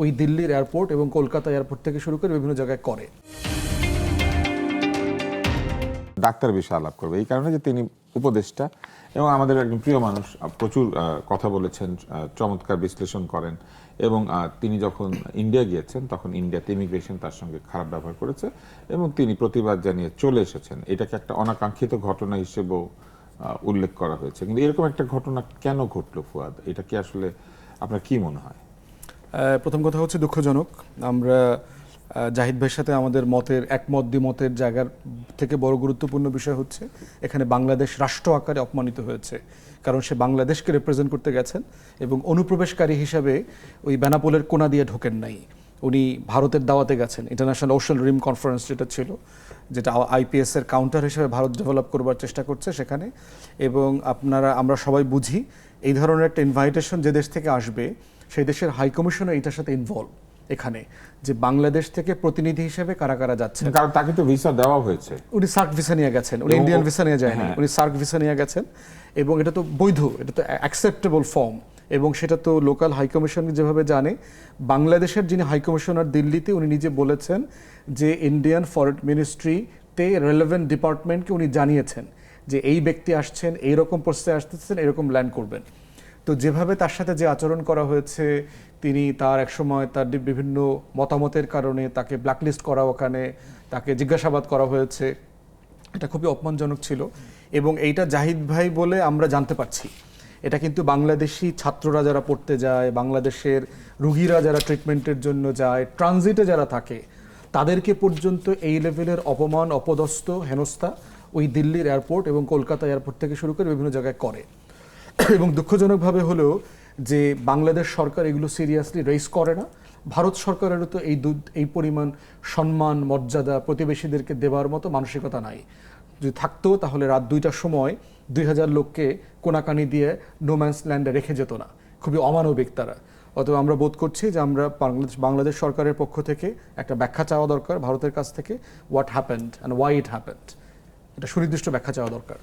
ওই দিল্লির এয়ারপোর্ট এবং কলকাতা এয়ারপোর্ট থেকে শুরু করে বিভিন্ন জায়গায় করে। ডাক্তার বিষয়ে আলাপ করবে এই কারণে যে তিনি উপদেষ্টা এবং আমাদের একজন প্রিয় মানুষ, প্রচুর কথা বলেছেন, চমৎকার বিশ্লেষণ করেন এবং তিনি যখন ইন্ডিয়া গিয়েছেন তখন ইন্ডিয়াতে ইমিগ্রেশন তার সঙ্গে খারাপ ব্যবহার করেছে এবং তিনি প্রতিবাদ জানিয়ে চলে এসেছেন। এটাকে একটা অনাকাঙ্ক্ষিত ঘটনা হিসেবেও উল্লেখ করা হয়েছে। কিন্তু এরকম একটা ঘটনা কেন ঘটলো ফুয়াদ, এটা কি আসলে আপনার কি মনে হয়? প্রথম কথা হচ্ছে দুঃখজনক। আমরা জাহিদ ভাইয়ের সাথে আমাদের মতের একমত দ্বিমতের জায়গার থেকে বড় গুরুত্বপূর্ণ বিষয় হচ্ছে এখানে বাংলাদেশ রাষ্ট্র আকারে অপমানিত হয়েছে, কারণ সে বাংলাদেশকে রিপ্রেজেন্ট করতে গেছেন এবং অনুপ্রবেশকারী হিসাবে ওই বেনাপোলের কোনা দিয়ে ঢোকেন নাই। উনি ভারতের দাওয়াতে গেছেন, ইন্টারন্যাশনাল ওশান রিম কনফারেন্স যেটা ছিল, যেটা আইপিএস এর কাউন্টার হিসেবে ভারত ডেভেলপ করবার চেষ্টা করছে সেখানে। এবং আমরা সবাই বুঝি এই ধরনের একটা ইনভাইটেশন যে দেশ থেকে আসবে সেই দেশের হাই কমিশনও এটার সাথে ইনভলভ, এখানে যে বাংলাদেশ থেকে প্রতিনিধি হিসেবে কারা কারা যাচ্ছেন। কারণ তাকে তো ভিসা দেওয়া হয়েছে, উনি সার্ক ভিসা নিয়ে গেছেন, উনি ইন্ডিয়ান ভিসা নিয়ে যায়নি, উনি সার্ক ভিসা নিয়ে গেছেন এবং এটা তো বৈধ, এটা তো অ্যাকসেপ্টেবল ফর্ম এবং সেটা তো লোকাল হাইকমিশন যেভাবে জানে। বাংলাদেশের যিনি হাইকমিশনার দিল্লিতে, উনি নিজে বলেছেন যে ইন্ডিয়ান ফরেন মিনিস্ট্রিতে রেলেভেন্ট ডিপার্টমেন্টকে উনি জানিয়েছেন যে এই ব্যক্তি আসছেন, এইরকম প্রসেসে আসতেছেন, এরকম ল্যান্ড করবেন। তো যেভাবে তার সাথে যে আচরণ করা হয়েছে, তিনি তার একসময় তার বিভিন্ন মতামতের কারণে তাকে ব্ল্যাকলিস্ট করা, ওখানে তাকে জিজ্ঞাসাবাদ করা হয়েছে, এটা খুবই অপমানজনক ছিল। এবং এইটা জাহিদ ভাই বলে আমরা জানতে পারছি, এটা কিন্তু বাংলাদেশি ছাত্ররা যারা পড়তে যায়, বাংলাদেশের রুগীরা যারা ট্রিটমেন্টের জন্য যায়, ট্রানজিটে যারা থাকে, তাদেরকে পর্যন্ত এই লেভেলের অপমান, অপদস্থ, হেনস্থা ওই দিল্লির এয়ারপোর্ট এবং কলকাতা এয়ারপোর্ট থেকে শুরু করে বিভিন্ন জায়গায় করে। এবং দুঃখজনকভাবে হলেও যে বাংলাদেশ সরকার এগুলো সিরিয়াসলি রেইজ করে না। ভারত সরকারেরও তো এই পরিমাণ সম্মান, মর্যাদা প্রতিবেশীদেরকে দেওয়ার মতো মানসিকতা নাই। যদি থাকতো তাহলে রাত 2টার সময় 2000 লোককে কোনাকানি দিয়ে নোম্যান্স ল্যান্ডে রেখে যেত না। খুবই অমানবিক তারা। অতএব আমরা বোধ করছি যে আমরা বাংলাদেশ সরকারের পক্ষ থেকে একটা ব্যাখ্যা চাওয়া দরকার ভারতের কাছ থেকে, what happened and why it happened, এটা সুনির্দিষ্ট ব্যাখ্যা চাওয়া দরকার।